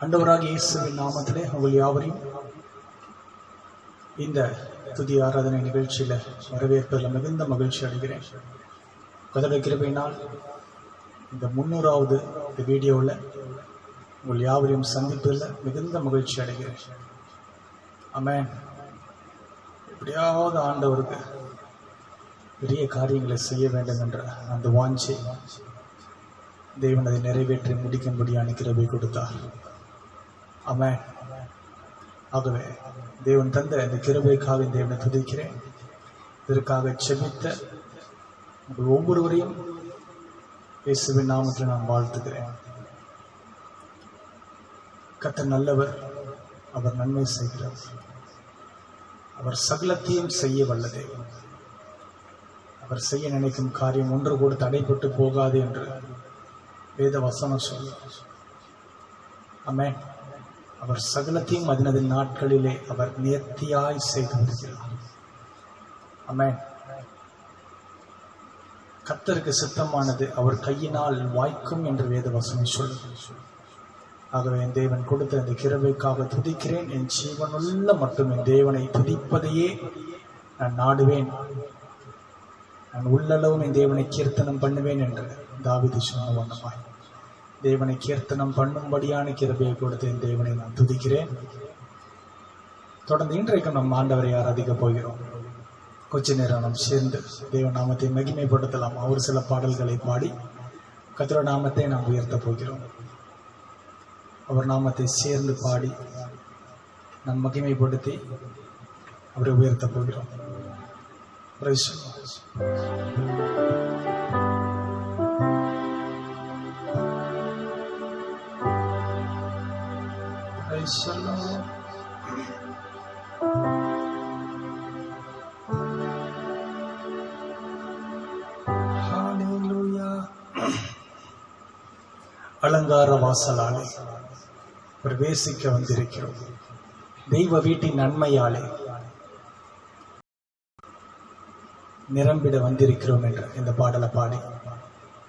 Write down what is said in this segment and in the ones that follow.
ஆண்டவராகிய இயேசுவின் நாமத்திலே உங்கள் யாவரையும் இந்த துதி ஆராதனை நிகழ்ச்சியில் வரவேற்பதில் மிகுந்த மகிழ்ச்சி அடைகிறேன். கர்த்தருடைய கிருபையினால் இந்த 300வது இந்த வீடியோவில் உங்கள் யாவரையும் சந்திப்பதில் மிகுந்த மகிழ்ச்சி அடைகிறேன். ஆமென். எப்படியாவது ஆண்டவருக்கு பெரிய காரியங்களை செய்ய வேண்டும் என்ற அந்த வாஞ்சை தேவன் அதை நிறைவேற்றி முடிக்கும்படியான கிருபை கொடுத்தார். ஆமென். ஆகவே தேவன் தந்த இந்த கிருபைக்காக தேவனை துதிக்கிறேன். இதற்காக செபித்த உங்கள் ஒவ்வொருவரையும் இயேசுவின் நாமத்தில் நான் வாழ்த்துகிறேன். கர்த்தர் நல்லவர், அவர் நன்மை செய்கிறார், அவர் சகலத்தையும் செய்ய வல்ல தேவன். அவர் செய்ய நினைக்கும் காரியம் ஒன்று கூட தடைப்பட்டு போகாது என்று வேத வசனம் சொல்கிறார். ஆமென். அவர் சகலத்தையும் அதனது நாட்களிலே அவர் நேர்த்தியாய் செய்து வருகிறார். ஆமென். கர்த்தருக்கு சித்தமானது அவர் கையினால் வாய்க்கும் என்று வேத வசனம் சொல்லுகிறது. ஆகவே என் தேவன் கொடுத்த இந்த கிருபைக்காக துதிக்கிறேன். என் ஜீவனுள்ள மட்டும் என் தேவனை துதிப்பதையே நான் நாடுவேன். நான் உள்ளளவும் என் தேவனை கீர்த்தனம் பண்ணுவேன் என்று தாவீது சொன்ன வண்ணமாய் தேவனை கீர்த்தனம் பண்ணும்படியான கிருபையை கொடுத்து என் தேவனை நான் துதிக்கிறேன். தொடர்ந்து இன்றைக்கு நம் ஆண்டவரை ஆராதிக்க போகிறோம். கொஞ்ச நேரம் நாம் சேர்ந்து தேவ நாமத்தை மகிமைப்படுத்தலாம். ஒரு சில பாடல்களை பாடி கர்த்தருடைய நாமத்தை நாம் உயர்த்த போகிறோம். அவர் நாமத்தை சேர்ந்து பாடி நாம் மகிமைப்படுத்தி அவரை உயர்த்த போகிறோம். Praise the Lord. Praise the Lord. Hallelujah. அலங்கார வாசலாலே பிரவேசிக்க வந்திருக்கிறோம். தெய்வ வீட்டின் நன்மையாலே நிரம்பிட வந்திருக்கிறோம் என்ற இந்த பாடலை பாடி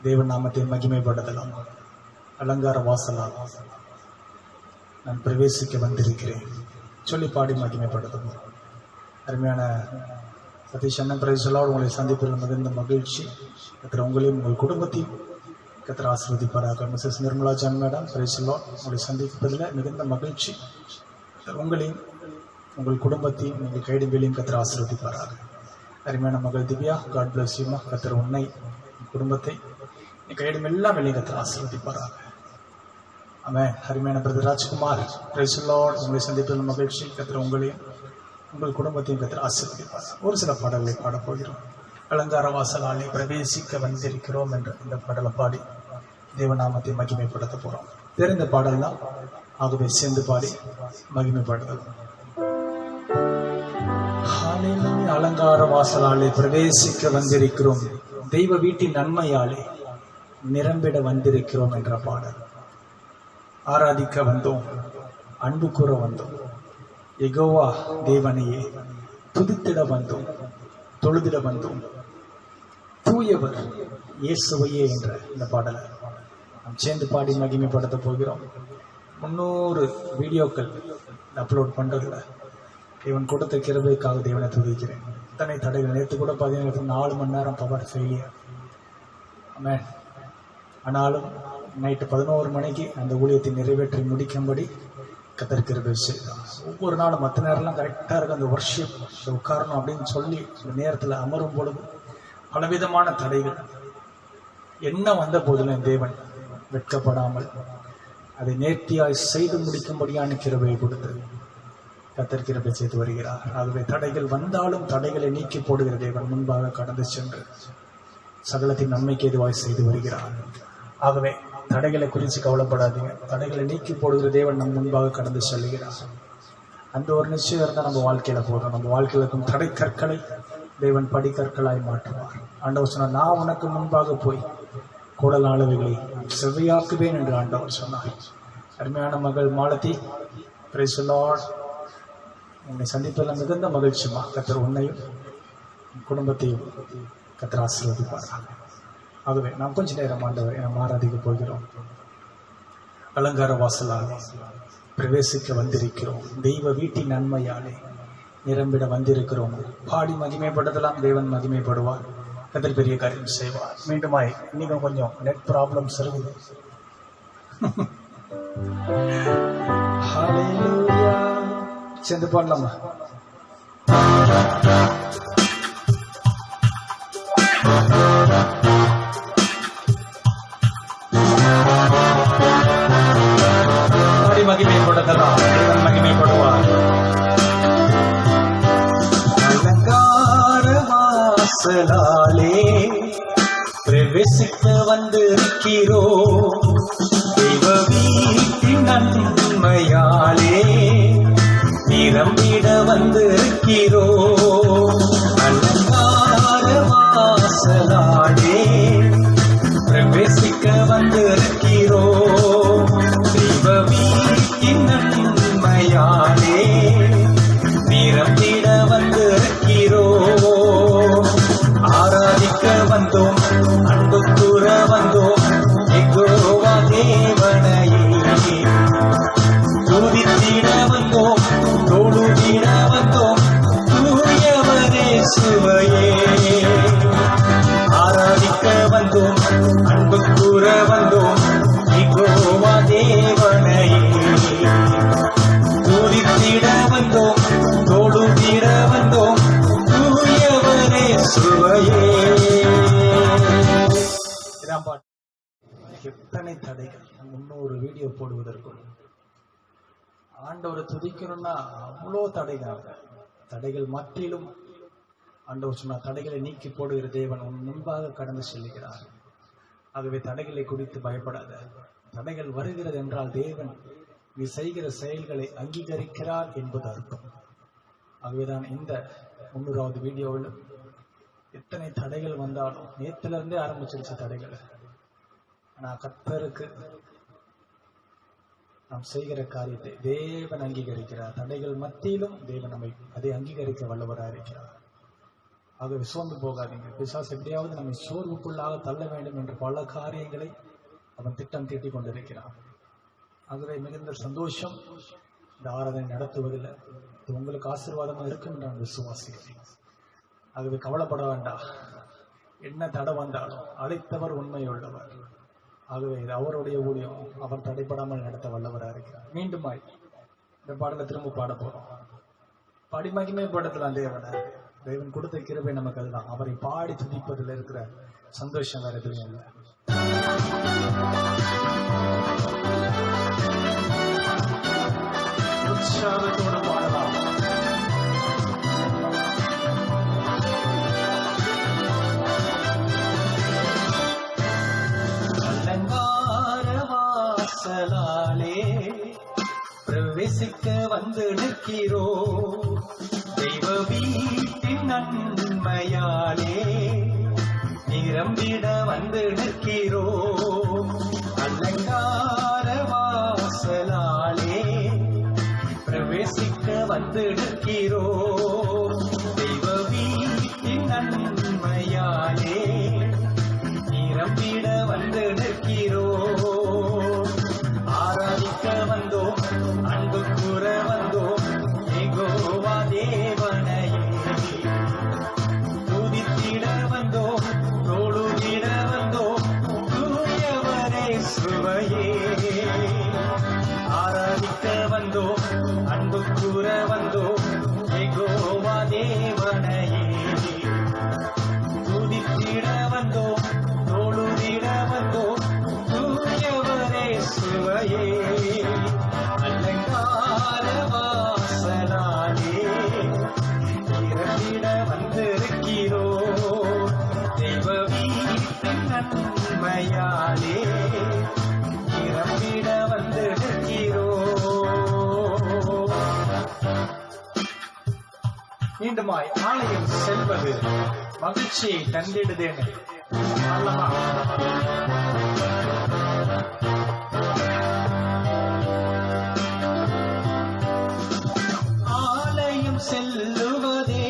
தேவன் நாமத்தை மகிமைப்படுத்தலாம். அலங்கார வாசலால் நான் பிரவேசிக்க வந்திருக்கிறேன் சொல்லி பாடி மகிமைப்படுத்தலாம். அருமையான சதீஷ் அண்ணன் பிரைஸ்லால் உங்களை சந்திப்பதில் மிகுந்த மகிழ்ச்சி. கர்த்தர் உங்களையும் உங்கள் குடும்பத்தையும் கர்த்தர் ஆசீர்வதிப்பாராக. மிஸ்ஸஸ் நிர்மலா ஜான் மேடம் பிரைஸ்லால் உங்களை சந்திப்பதில் மிகுந்த மகிழ்ச்சி. உங்களையும் உங்கள் குடும்பத்தையும் உங்கள் கைடுகளையும் கர்த்தர் ஆசீர்வதிப்பாராக. அருமையான மகள் திவ்யா, காட் பிளஸ் யூமா. கர்த்தர் உன்னை குடும்பத்தை என் கையிடம் எல்லாம் வெளியே கர்த்தர் ஆசீர்வதிப்பாராக. ஆமென். அருமையான brother Rajkumar praise the Lord உங்களை சந்திப்பதில் மகிழ்ச்சி. கர்த்தர் உங்களையும் உங்கள் குடும்பத்தையும் கர்த்தர் ஆசீர்வதிப்பாராக. ஒரு சில பாடல்களை பாடப் போகிறோம். அலங்கார வாசலாலே பிரவேசிக்க வந்திருக்கிறோம் என்ற இந்த பாடலை பாடி தேவநாமத்தை மகிமைப்படுத்த போறோம். தெரிந்த பாடல் தான், ஆகவே சேர்ந்து பாடி மகிமைப்படுத்தலாம். அலங்கார வாசலாலே பிரவேசிக்க வந்திருக்கிறோம், தெய்வ வீட்டின் நன்மையாலே நிரம்பிட வந்திருக்கிறோம் என்ற பாடல். ஆராதிக்க வந்தோம், அன்பு கூற வந்தோம், யெகோவா தேவனையே துதித்திட வந்தோம், தொழுதிட வந்தோம், தூயவர் இயேசுவையே என்ற இந்த பாடலை நாம் சேர்ந்து பாடி மகிமைப்படுத்த போகிறோம். 300 வீடியோக்கள் அப்லோட் பண்றதுல தேவன் கொடுத்த கிருபைக்காக தேவனை துதிக்கிறேன். இத்தனை தடைகள், நேற்று கூட பார்த்தீங்கன்னா 4 மணி நேரம் பவர் ஃபெயிலியர். ஆமென். ஆனாலும் நைட்டு 11 மணிக்கு அந்த ஊழியத்தை நிறைவேற்றி முடிக்கும்படி கர்த்தர் கிருபை செய்தார். ஒவ்வொரு நாளும் மற்ற நேரம்லாம் கரெக்டாக இருக்கும், அந்த வர்ஷிப் உட்காரணும் அப்படின்னு சொல்லி இந்த நேரத்தில் அமரும் பொழுது பலவிதமான தடைகள் என்ன வந்த போதிலும் தேவன் வெட்கப்படாமல் அதை நேர்த்தியாய் செய்து முடிக்கும்படியான கிருபையை கொடுத்தது கர்த்தர் கிருபை செய்து வருகிறார். ஆகவே தடைகள் வந்தாலும் தடைகளை நீக்கி போடுகிற தேவன் முன்பாக கடந்து சென்று சகலத்தின் நன்மைக்கு எதுவாய் செய்து வருகிறார். ஆகவே தடைகளை குறித்து கவலைப்படாதீங்க. தடைகளை நீக்கி போடுகிற தேவன் நம் முன்பாக கடந்து செல்கிறார். அந்த ஒரு நிச்சயம் இருந்தால் நம்ம வாழ்க்கையில போதும். நம்ம வாழ்க்கையில் இருக்கும் தடை கற்களை தேவன் படிக்கற்களாய் மாற்றுவார். ஆண்டவர் சொன்னார், நான் உனக்கு முன்பாக போய் கூடல் ஆளுவைகளை செவ்வையாக்குவேன் என்று ஆண்டவர் சொன்னார். அருமையான மகள் மாலதி, பிரைஸ் தி லார்ட் உன்னை சந்திப்பதில் மிகுந்த மகிழ்ச்சிமா. கர்த்தர் உன்னையும் குடும்பத்தையும் கர்த்தர் ஆசீர்வதிப்பார். ஆகவே நாம் கொஞ்ச நேரம் ஆண்டவரை நாம் ஆராதிக்க போகிறோம். அலங்கார வாசலாக பிரவேசிக்க வந்திருக்கிறோம். தெய்வ வீட்டின் நன்மையாலே நிரம்பிட வந்திருக்கிறோம். பாடி மகிமைப்படுத்தலாம், தேவன் மகிமைப்படுவார், கர்த்தர் பெரிய காரியம் செய்வார். மீண்டுமாய் இன்னைக்கும் கொஞ்சம் நெட் ப்ராப்ளம்ஸ் இருக்குது. ஹல்லேலூயா. சேர்ந்து பாடலாமா? பாடி மகிமைப்படுத்தலாம், தேவன் மகிமைப்படுவார். வாசலாலே பிரவேசிக்க வந்திருக்கிறோம். தெய்வ வீட்டின் நன்மையாலே நிரம்பிட வந்திருக்கிறோம். அலங்கார வாசலாலே பிரவேசிக்க வந்திருக்கிறோம். தெய்வ வீட்டின் நன்மையாலே நிரம்பிட வந்திருக்கிறோம். ஆராதிக்க வந்தோம், அன்பு கூற வந்தோம், யெகோவா தேவனையே துதித்திட வந்தோம், தொழுதிட வந்தோம், தூயவரே சுவையே. ஆராதிக்க வந்தோம், அன்பு கூற வந்தோம், யெகோவா தேவனையே துதித்திட வந்தோம், தொழுதிட வந்தோம், தூயவரே சுவையே. எத்தனை தடைகள்! 300 வீடியோ போடுவதற்குள் ஆண்டவரை துதிக்கணும்னா அவ்வளோ தடைகள். தடைகள் மற்றிலும் ஆண்டவர் சொன்ன தடைகளை நீக்கி போடுகிற தேவன் உன் முன்பாக கடந்து செல்லுகிறார். ஆகவே தடைகளை குறித்து பயப்படாத. தடைகள் வருகிறது என்றால் தேவன் நீ செய்கிற செயல்களை அங்கீகரிக்கிறார் என்பது அர்த்தம். ஆகவேதான் இந்த 300வது வீடியோவில் எத்தனை தடைகள் வந்தாலும் நேற்றிலிருந்தே ஆரம்பிச்சிருச்சு தடைகள். ஆனால் கர்த்தருக்கு நாம் செய்கிற காரியத்தை தேவன் அங்கீகரிக்கிறார். தடைகள் மத்தியிலும் தேவன் நம்மை அதை அங்கீகரிக்க வல்லவராக இருக்கிறார். ஆகவே சோர்ந்து போகாதீங்க. பிசாசு எப்படியாவது நம்மை சோர்வுக்குள்ளாக தள்ள வேண்டும் என்று பல காரியங்களை அவன் திட்டம் தீட்டிக் கொண்டிருக்கிறான். ஆகவே மிகுந்த சந்தோஷம் இந்த ஆராதனை நடத்துவதில். இது உங்களுக்கு ஆசீர்வாதமாக இருக்கும் என்று நான் விசுவாசிக்கிறேன். ஆகவே கவலைப்பட வேண்டாம். என்ன தடை வந்தாலும் அழைத்தவர் உண்மையுள்ளவர். ஆகவே இது அவருடைய ஊழியம். அவர் தடைப்படாமல் நடத்த வல்லவராக இருக்கிறார். மீண்டுமாய் இந்த பாடலை திரும்ப பாட போறோம். பாடி மகிமைப்படுத்தலாம் தேவனை. தேவன் கொடுத்த கிருபை நமக்கு அதுதான். அவரை பாடி துதிப்பதில் இருக்கிற சந்தோஷம் வேற எதுவும் இல்லை. உற்சாகத்தோடு பாடலாம். அலங்கார வாசலாலே பிரவேசிக்க வந்து நிற்கிறோம். தெய்வ வீட்டின் நன்மையாலே நிரம்பிட வந்து நிற்கிறோம். அலங்கார வாசலாலே பிரவேசிக்க வந்து நிற்கிறோம். தெய்வ வீட்டின் நன்மையாலே நிரம்பிட வந்து நிற்கிறோம். ஆராதிக்க வந்தோம், அன்பு கூற வந்தோம், யெகோவா தேவனையே துதித்திட வந்தோம், தொழுதிட வந்தோம், தூயவரே சுவையே. ஆராதிக்க வந்தோம், அன்பு கூற வந்தோம், யெகோவா தேவனையே துதித்திட வந்தோம், தொழுதிட வந்தோம், தூயவரே சுவையே. அலங்கார வாசலாலே நிரம்பிட வந்திருக்கிறோம். தெய்வ வீட்டின் நன்மையாலே நிரம்பிட வந்திருக்கிறோம். மீண்டுமாய் ஆலயம் செல்வது மகிழ்ச்சியை தந்திடுதேன்னு அல்லவா? ஆலயம் செல்லுவதே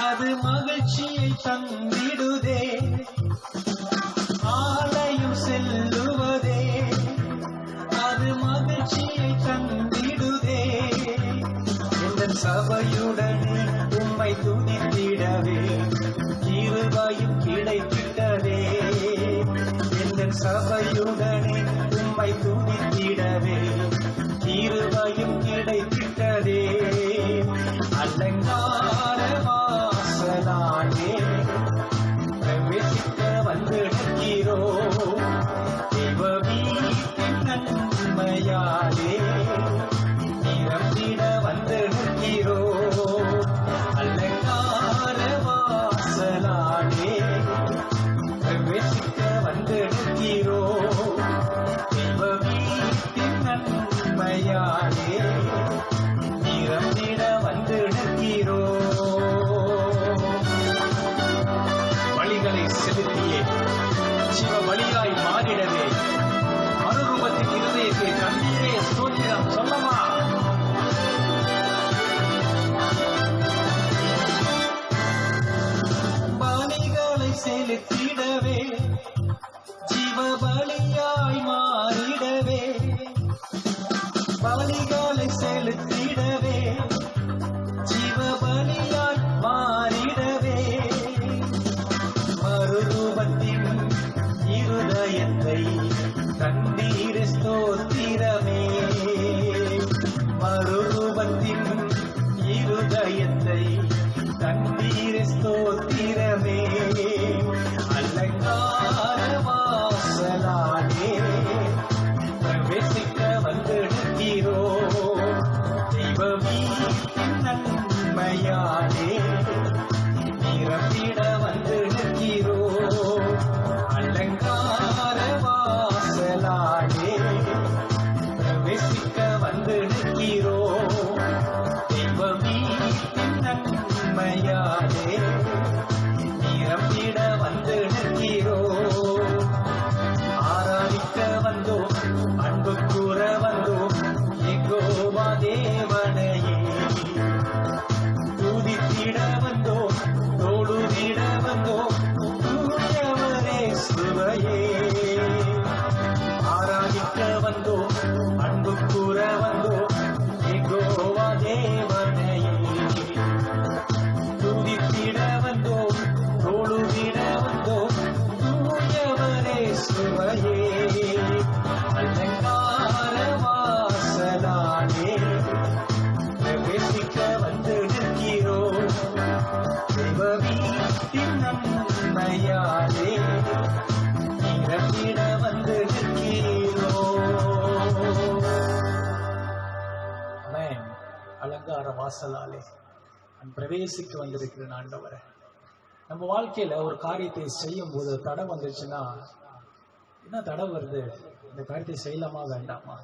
அது மகிழ்ச்சியை தந்திடுதே. ஆலயம் செல்லுவதே அது மகிழ்ச்சியை சபையுடனே உம்மை துதித்திடவே கிருபையும் கிடைத்திட்டதே. எங்கள் சபையுடனே உம்மை துதித்திடவே கிருபையும் கிடைத்திட்டதே. அலங்கார வாசலாலே பிரவேசிக்க வந்திருக்கிறோம். தேவ வீட்டின் நன்மையாலே நிரம்பிட வந்திருக்கிறோம். அலங்கார வாசலாலே பிரவேசிக்க வந்திருக்கிறோம். தேவ வீட்டின் நன்மையாலே நிரம்பிட வந்திருக்கிறோம். பலிகளை செலுத்தியே சிவ பலியாய் மாறிடவே மறுரூபத்தின் இருதயத்தை தண்ணீரே ஸ்தோத்திரம் சொல்லமா. பலிகளை செலுத்திடவே ஜீவ பலியாய் மாறிடவே பலிகளை செலுத்திடவே ஜீவ பலியாய் மாறிடவே மறுரூபத்தின் இருதயத்தை தண்ணீர் ஸ்தோத்திரமே. மறுரூபத்தின் இருதயத்தை தண்ணீர் ஸ்தோத்திரமே. அலங்கார வாசலாலே பிரவேசிக்க வந்திருக்கிறோம். தெய்வ வீட்டின் நன்மையாலே நிரம்பிட வந்திருக்கிறோம். அலங்கார வாசலாலே பிரவேசிக்க வந்திருக்கிறோம். தெய்வ வீட்டின் நன்மையாலே நிரம்பிட வந்திருக்கிறோம். ஆராதிக்க வந்தோம், அன்பு கூற வந்தோம், யெகோவா தேவனையே துதித்திட வந்தோம், தொழுதிட வந்தோம், தூயவரே சுவையே. ஆராதிக்க வந்தோம், அன்பு கூற வந்தோம், யெகோவா தேவனையே துதித்திட வந்தோம், தொழுதிட வந்தோம், தூயவரே சுவையே. அலங்கார வாசலாலே பிரவேசிக்க வந்திருக்கிறோம். தேவ வீட்டின் நன்மையாலே நிரம்பிட வந்திருக்கிறோம். ஆமென். அலங்கார வாசலாலே நான் பிரவேசிக்க வந்திருக்கிறேன் ஆண்டவரே. நம்ம வாழ்க்கையில ஒரு காரியத்தை செய்யும் போது தடை வந்துச்சுன்னா, என்ன தடை வருது, இந்த காரியத்தை செய்யலாமா வேண்டாமா?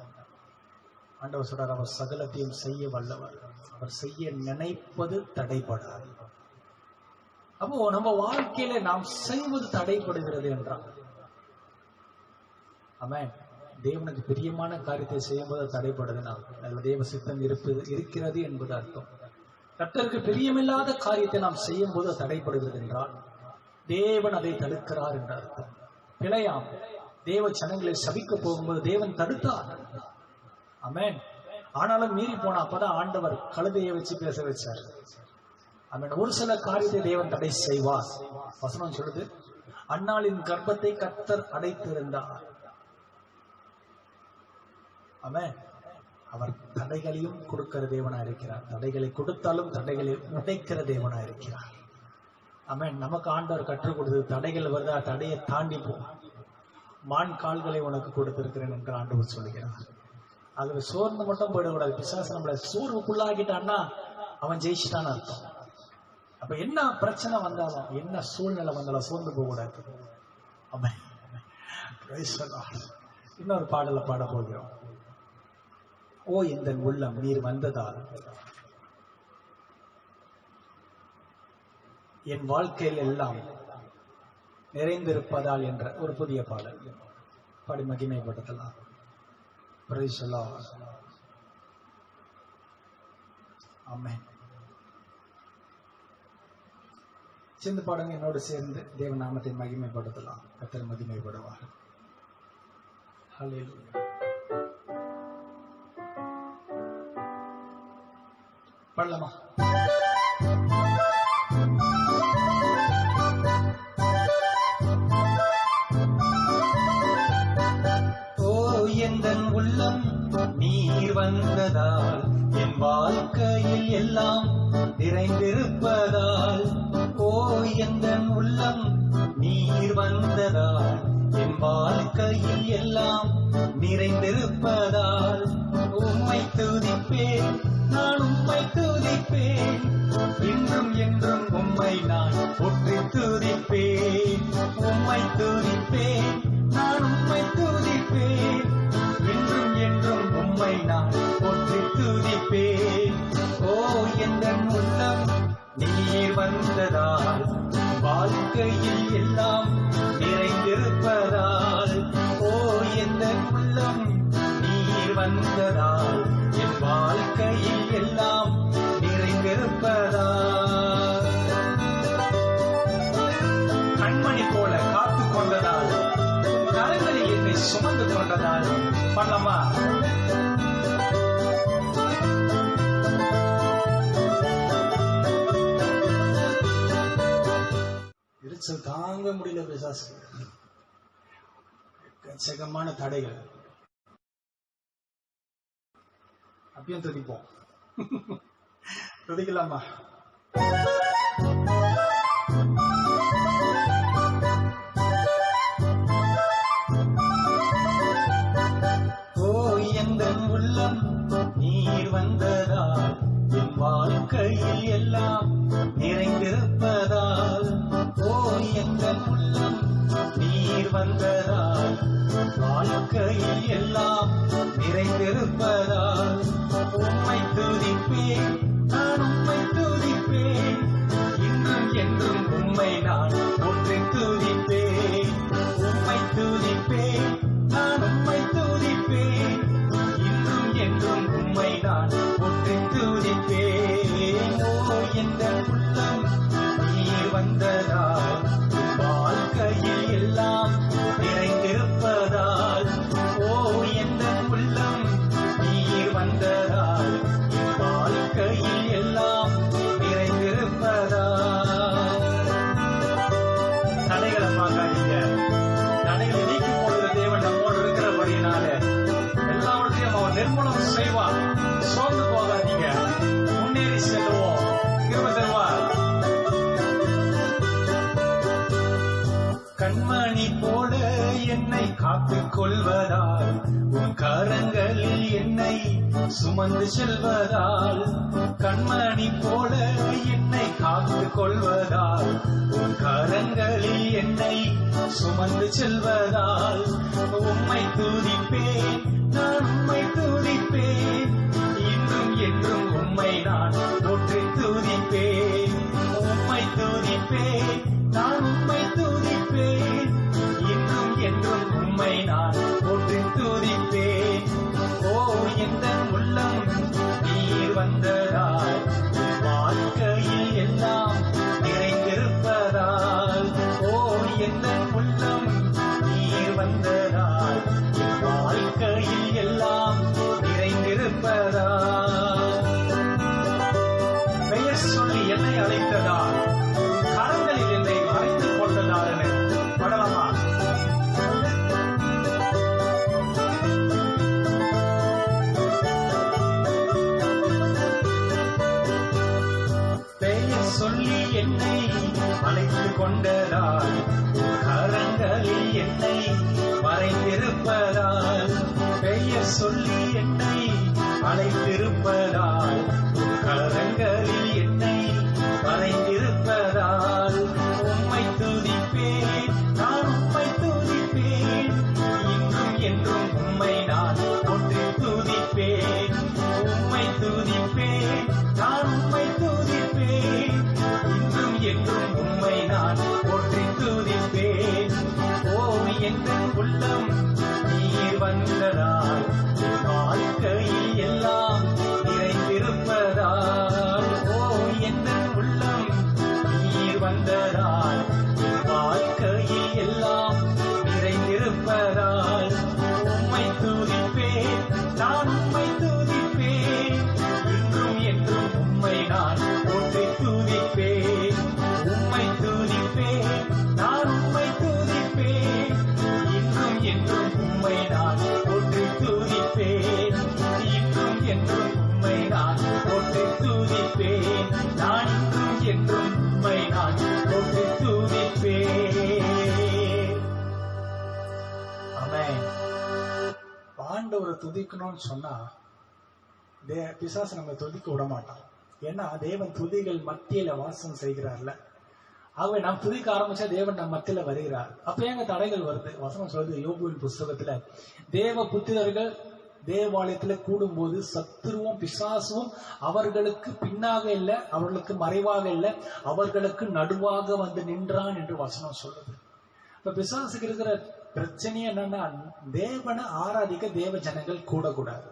ஆண்டவர் சொல்றார், அவர் சகலத்தையும் செய்ய வல்லவர், அவர் செய்ய நினைப்பது தடைபடாது. அப்போ நம்ம வாழ்க்கையில நாம் செய்வது தடைபடுகிறது என்றால், ஆமென், தேவனுக்கு பிரியமான காரியத்தை செய்யும் போது தடைபடுதுன்னா அதுல தேவ சித்தம் இருக்கிறது என்பது அர்த்தம். கர்த்தருக்கு பிரியமில்லாத காரியத்தை நாம் செய்யும் போது தடைபடுகிறது என்றால் தேவன் அதை தடுக்கிறார் என்ற அர்த்தம். பிழையாம் தேவ ஜனங்களை சபிக்க போகும்போது தேவன் தடுத்தார். ஆமென். ஆனாலும் மீறி போன அப்பதான் ஆண்டவர் கழுதையை வச்சு பேச வச்சார். ஆமென். ஒரு சில காரியத்தை தேவன் தடை செய்வார். வசனம் சொல்லுது, அன்னாளின் கர்ப்பத்தை கர்த்தர் அடைத்திருந்தார். ஆமென். அவர் தடைகளையும் கொடுக்கிற தேவனா இருக்கிறார். தடைகளை கொடுத்தாலும் தடைகளை உடைக்கிற தேவனா இருக்கிறார். ஆமென். நமக்கு ஆண்டவர் கற்றுக் கொடுத்தது, தடைகள் வருதா தடையை தாண்டி போ, மான் கால்களை உனக்கு கொடுத்திருக்கிறேன் என்று ஆண்டவர் சொல்லுகிறார். அதுல சோர்ந்து மட்டும் போயிடக்கூடாது. பிசாசு நம்மளை சோர்வுக்குள்ளாகிட்டான்னா அவன் ஜெயிச்சுட்டான்னு அர்த்தம். அப்ப என்ன பிரச்சனை வந்தாலும் என்ன சூழ்நிலை வந்தாலும் சோர்ந்து போக கூடாது. ஆமென். இன்னொரு பாடலை பாட போகிறோம். ஓ இந்த உள்ளம் நீர் வந்ததால் என் வாழ்க்கையில் எல்லாம் நிறைந்திருப்பதால் என்ற ஒரு புதிய பாடல் பாடி மகிமைப்படுத்தலாம். Praise the Lord. ஆமென். சேர்ந்து பாடுங்க, என்னோடு சேர்ந்து தேவ நாமத்தை மகிமைப்படுத்தலாம். கர்த்தர் மகிமைப்படுவார். ஹல்லேலூயா. பண்ணலாமா? ஓ எந்தன் உள்ளம் நீர் வந்ததால் என் வாழ்க்கையில் எல்லாம் நிறைந்திருப்பதால், ஓ எந்தன் உள்ளம் நீர் வந்ததால் என் வாழ்க்கையில் எல்லாம் நிறைந்திருப்பதால், உம்மை துதிப்பேன் நான் உம்மை துதிப்பேன், இன்றும் என்றும் உம்மை நான் போற்றி துதிப்பேன். உம்மை துதிப்பேன் நான் உம்மை துதிப்பேன், இன்றும் என்றும் உம்மை நான் போற்றி துதிப்பேன். ஓ எந்தன் உள்ளம் நீர் வந்ததால் வாழ்க்கையில் எல்லாம் நிறைந்திருப்பதால், ஓ எந்தன் உள்ளம் நீர் வந்ததால் என் வாழ்க்கையில் எல்லாம் நிறைந்திருப்பதால், கண்மணி போல காத்து கொண்டதால் கரங்களில் என்னை சுமந்து கொண்டதால் பண்ணலாமா? எரிச்சல் தாங்க முடியல பிசாசு, எக்கச்சக்கமான தடைகள். அப்பயும் துதிப்போம். துதிக்கலாமா? ஓ எந்தன் உள்ளம் நீர் வந்ததால் என் வாழ்க்கையில் எல்லாம் நிறைந்திருப்பதால், ஓ எந்தன் உள்ளம் நீர் வந்ததால் வாழ்க்கையில் எல்லாம் நிறைந்திருப்பதால், உம்மை துதிப்பேன் நான் உம்மை துதிப்பேன், இன்றும் என்றும் உம்மை நான் போற்றி துதிப்பேன். உம்மை துதிப்பேன் நான் உம்மை துதிப்பேன், இன்றும் என்றும் உம்மை நான் போற்றி துதிப்பேன். ஓ எந்தன் உள்ளம் நீர் வந்ததால் வாழ்க்கையில் எல்லாம் நிறைந்திருப்பதால், ஓ எந்தன் உள்ளம் நீர் வந்ததால் வாழ்க்கையில் எல்லாம் நிறைந்திருப்பதால். தடைகளை பார்க்காதீங்க, தடைகளை நீக்கி போடுற தேவன் நம்மோடு இருக்கிறபடினால எல்லாவற்றையும் அவன் நிர்மூலம் செய்வார். சோர்ந்து போகாதீங்க, முன்னேறி செல்வோம், கிருபை தருவார். கண்மணி போல என்னை காத்துக் கொள்வதால், உன் கரங்களில் என்னை சுமந்து செல்வதால், கண்மணி போல என்னை காத்துக் கொள்வதால், உன் கரங்களில் என்னை சுமந்து செல்வதால், உம்மை துதிப்பேன் நான் உம்மை துதிப்பேன், இன்றும் என்றும் உம்மை நான் போற்றி துதிப்பேன். உம்மை துதிப்பேன் நான் உம்மை துதிப்பேன், இன்றும் என்றும் உம்மை நான் போற்றி துதிப்பேன். ஓ எந்தன் உள்ளம் நீர் வந்ததால் வாழ்க்கையில் எல்லாம் நிறைந்திருப்பதால், ஓ எந்தன் உள்ளம் நீர் வந்ததால் வாழ்க்கையில் எல்லாம் நிறைந்திருப்பதால், பெயர் சொல்லி என்னை அழைத்ததால் கரங்களில் என்னை மறைத்துக் கொண்டதால் என படலாமா? பெயர் சொல்லி என்னை அழைத்துக் கொண்டதால் கரங்களில் என்னை மறைந்திருப்பதால், பெயர் சொல்லி என்னை அழைத்திருப்பதால் கரங்களில் என்னை மறைந்திருப்பதால், உம்மை துதிப்பேன் நான் உம்மை துதிப்பேன், இன்றும் என்றும் உம்மை நான் போற்றி துதிப்பேன். உம்மை துதிப்பேன் நான் உம்மை துதிப்பேன், இன்றும் என்றும் உம்மை நான் போற்றி துதிப்பேன். ஓ எந்தன் உள்ளம் நீர் வந்ததால் வாழ்க்கையில் எல்லாம் நிறைந்த என்றும் உம்மை நான் போற்றி துதிப்பேன். நான் இன்றும் என்றும் உம்மை நான் போற்றி துதிப்பேன். ஆமென். ஆண்டவரை துதிக்கணும்னு சொன்னா பிசாசு நம்ம துதிக்க விட மாட்டான். ஏன்னா தேவன் துதிகள் மத்தியில வாசம் செய்கிறார்ல. ஆகவே நாம் துதிக்க ஆரம்பிச்சா தேவன் நம் மத்தியில வருகிறார். அப்ப எங்க தடைகள் வருது? வசனம் சொல்றது யோபுவின் புஸ்தகத்துல, தேவ புத்திரர்கள் தேவாலயத்துல கூடும் போது சத்துருவும் பிசாசும் அவர்களுக்கு பின்னாக இல்ல, அவர்களுக்கு மறைவாக இல்ல, அவர்களுக்கு நடுவாக வந்து நின்றான் என்று வசனம் சொல்லுது. இப்ப பிசாசுக்கு இருக்கிற பிரச்சனையே என்னன்னா, தேவனை ஆராதிக்க தேவ ஜனங்கள் கூடக்கூடாது.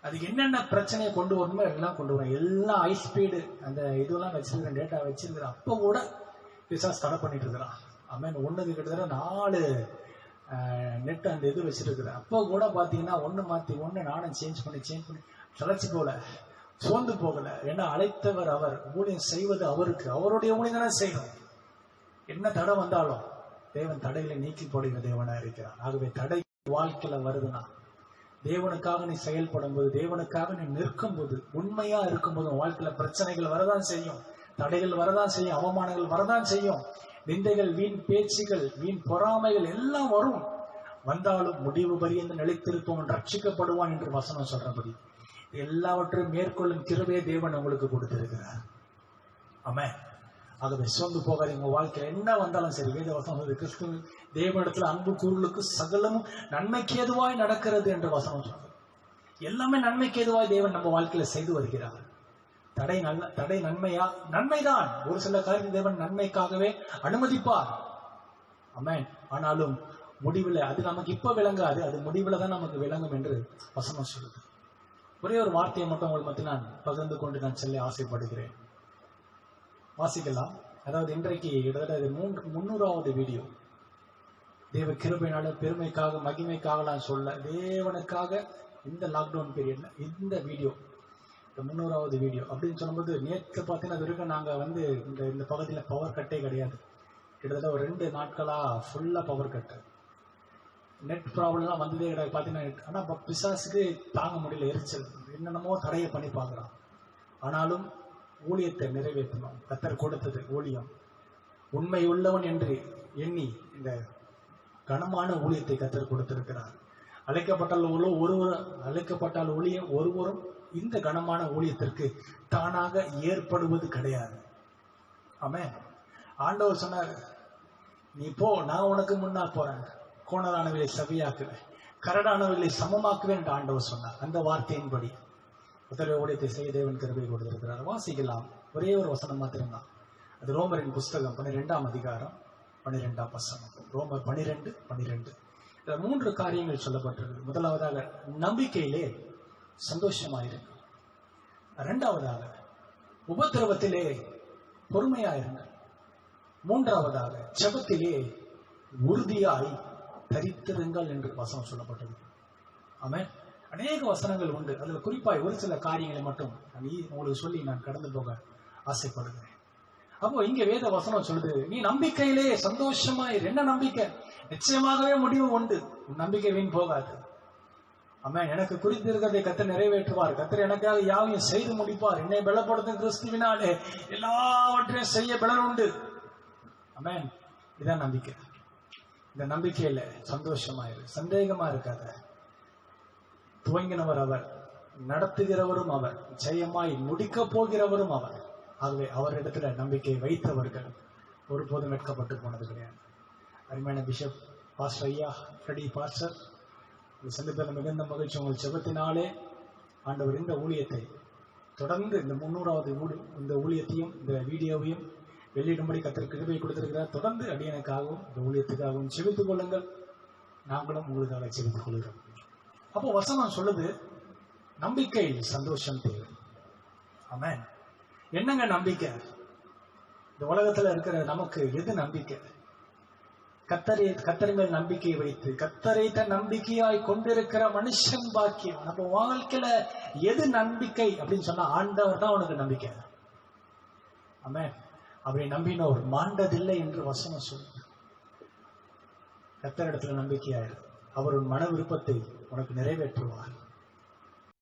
அதுக்கு என்னென்ன பிரச்சனையை கொண்டு வரணுமோ எல்லாம் கொண்டு வரும். எல்லாம் ஹை ஸ்பீடு அந்த இதெல்லாம் வச்சிருக்கிறேன், டேட்டா வச்சிருக்கிறேன். அப்ப கூட பிசாசு தடை பண்ணிட்டு இருக்கிறான். ஆமென். ஒண்ணுக்கு கிட்டத்தட்ட 4 நெட் அந்த இது வச்சிருக்கிறேன். அப்போ கூட பாத்தீங்கன்னா ஒண்ணு மாத்தி ஒண்ணு நானும் சேஞ்ச் பண்ணி சளைச்சு போல, சோர்ந்து போகல. ஏன்னா அழைத்தவர் அவர், ஊழியம் செய்வது அவருக்கு, அவருடைய ஊழியம் தானே செய்யணும். என்ன தடை வந்தாலும் தேவன் தடைகளை நீக்கி போடுகிற தேவனா இருக்கிறார். ஆகவே தடை வாழ்க்கையில வருதுன்னா, தேவனுக்காக நீ செயல்படும் போது, தேவனுக்காக நீ நிற்கும் போது, உண்மையா இருக்கும் போது வாழ்க்கையில பிரச்சனைகள் வரதான் செய்யும், தடைகள் வரதான் செய்யும், அவமானங்கள் வரதான் செய்யும், நிந்தைகள், வீண் பேச்சுகள், வீண் பொறாமைகள் எல்லாம் வரும். வந்தாலும் முடிவு பரியந்த நிலைத்திருப்பவன் ரட்சிக்கப்படுவான் என்று வசனம் சொல்றபடி எல்லாவற்றையும் மேற்கொள்ளும் கிருபையை தேவன் உங்களுக்கு கொடுத்திருக்கிறார். ஆமென். ஆகவே சோர்ந்து போகாதீங்க. உங்க வாழ்க்கையில என்ன வந்தாலும் சரி, வேத வசனம் கிறிஸ்துவ தேவனிடத்துல அன்பு கூறுகளுக்கு சகலமும் நன்மைக்கு ஏதுவாய் நடக்கிறது என்று வசனம் சொல்றது. எல்லாமே நன்மைக்கு ஏதுவாய் தேவன் நம்ம வாழ்க்கையில செய்து வருகிறார். தடை நன்மையா? நன்மைதான். ஒரு சில காரியம் தேவன் நன்மைக்காகவே அனுமதிப்பார். ஆமென். ஆனாலும் முடிவில் அது நமக்கு இப்ப விளங்காது, அது முடிவில் தான் நமக்கு விளங்கும் என்று வசனம் சொல்லுது. ஒரே ஒரு வார்த்தையை மட்டும் உங்களுக்கு மத்திய நான் பகிர்ந்து கொண்டு நான் சொல்ல ஆசைப்படுகிறேன். வாசிக்கலாம். அதாவது இன்றைக்கு கிட்டத்தட்ட 300வது வீடியோ. தேவ கிருபையினால பெருமைக்காக மகிமைக்காக நான் சொல்ல, தேவனுக்காக இந்த லாக்டவுன் பீரியட்ல இந்த வீடியோ, இந்த 300வது வீடியோ அப்படின்னு சொல்லும்போது, நேற்று பார்த்தீங்கன்னா அது வரைக்கும் நாங்கள் இந்த பகுதியில் பவர் கட்டே கிடையாது. கிட்டத்தட்ட ஒரு 2 நாட்களா ஃபுல்லா பவர் கட்டு, நெட் ப்ராப்ளம்லாம் வந்ததே கிடையாது பார்த்தீங்கன்னா. ஆனால் பிசாசுக்கு தாங்க முடியல, எரிச்சல், என்னென்னமோ தடையை பண்ணி பார்க்குறான். ஆனாலும் ஊழியத்தை நிறைவேற்றணும். கர்த்தர் கொடுத்தது ஊழியம். உண்மை உள்ளவன் என்று எண்ணி இந்த கனமான ஊழியத்தை கர்த்தர் கொடுத்திருக்கிறார். அழைக்கப்பட்டால் ஒருவரும் இந்த கனமான ஊழியத்திற்கு தானாக ஏற்படுவது கிடையாது. ஆமென். ஆண்டவர் சொன்னார், நீ போ, நான் உனக்கு முன்னால் போறேன், கோணலானவர்களை செவியாக்குவேன், கரடானவர்களை சமமாக்குவேன் என்று ஆண்டவர் சொன்னார். அந்த வார்த்தையின்படி முதல்ல ஊழியத்தை செய்ய தேவன் கிருபை கொடுத்திருக்கிறார். வாசிக்கலாம். ஒரே ஒரு வசனம் மாத்திரம்தான். அது ரோமரின் புஸ்தகம் 12ஆம் அதிகாரம் 12ஆம் வசனம். ரோமர் 12:12. 3 காரியங்கள் சொல்லப்பட்டிருக்கு. முதலாவதாக நம்பிக்கையிலே சந்தோஷமாயிருங்க. 2வதாக உபத்திரவத்திலே பொறுமையாயிருங்க. 3வதாக ஜெபத்திலே உறுதியாய் தரித்திருங்கள் என்று வசனம் சொல்லப்பட்டது. ஆமென். அநேக வசனங்கள் உண்டு. அதுல குறிப்பாய் ஒரு சில காரியங்களை மட்டும் உங்களுக்கு சொல்லி நான் கடந்து போக ஆசைப்படுகிறேன். அப்போ இங்க வேத வசனம் சொல்லுது, நீ நம்பிக்கையிலே சந்தோஷமாயிரு. என்ன நம்பிக்கை? நிச்சயமாகவே முடிவு உண்டு. நம்பிக்கை வீண் போகாது. ஆமென். எனக்கு குறித்திருக்கிறதை கர்த்தர் நிறைவேற்றுவார். கர்த்தர் எனக்காக யாவையும் செய்து முடிப்பார். என்னை பலப்படுத்தும் கிறிஸ்துவினாலே எல்லாவற்றையும் செய்ய பலன் உண்டு. ஆமென். இதான் நம்பிக்கை. இந்த நம்பிக்கையில சந்தோஷமாயிரு. சந்தேகமா இருக்காத. துவங்கினவர் அவர், நடத்துகிறவரும் அவர், ஜெயமாய் முடிக்க போகிறவரும் அவர். ஆகவே அவரிடத்துல நம்பிக்கை வைத்தவர்கள் ஒருபோதும் வெட்கப்பட்டு போனது கிடையாது. அருமையான பிஷப் பாஸ்டர் ஐயா ஃப்ரெடி பாஸ்டர் சந்திப்பில் மிகுந்த மகிழ்ச்சி. உங்கள் ஜெபத்தினாலே ஆண்டவர் இந்த ஊழியத்தை தொடர்ந்து இந்த 300வது இந்த ஊழியத்தையும் இந்த வீடியோவையும் வெளியிடும்படி கர்த்தர் கிருபை கொடுத்திருக்கிறார். தொடர்ந்து அடியனுக்காகவும் இந்த ஊழியத்துக்காகவும் செபித்துக் கொள்ளுங்கள். நாங்களும் உங்களுக்காக செபித்துக் கொள்கிறோம். அப்போ வசனம் சொல்லுது, நம்பிக்கை சந்தோஷம் தேவை. ஆமென். என்னங்க நம்பிக்கை? இந்த உலகத்துல இருக்கிற நமக்கு எது நம்பிக்கை? கர்த்தர் மேல் நம்பிக்கை வைத்து கர்த்தரை தன் நம்பிக்கையாய் கொண்டிருக்கிற மனுஷன் பாக்கியம். நம்ம வாழ்க்கையில எது நம்பிக்கை அப்படின்னு சொன்னா, ஆண்டவர் தான் உனக்கு நம்பிக்கை. ஆமென். அப்படி நம்பினோர் மாண்டதில்லை என்று வசனம் சொல்லுங்க. கர்த்தரிடத்துல நம்பிக்கையாயிரு. அவர் உன் மன விருப்பத்தை உனக்கு நிறைவேற்றுவார்.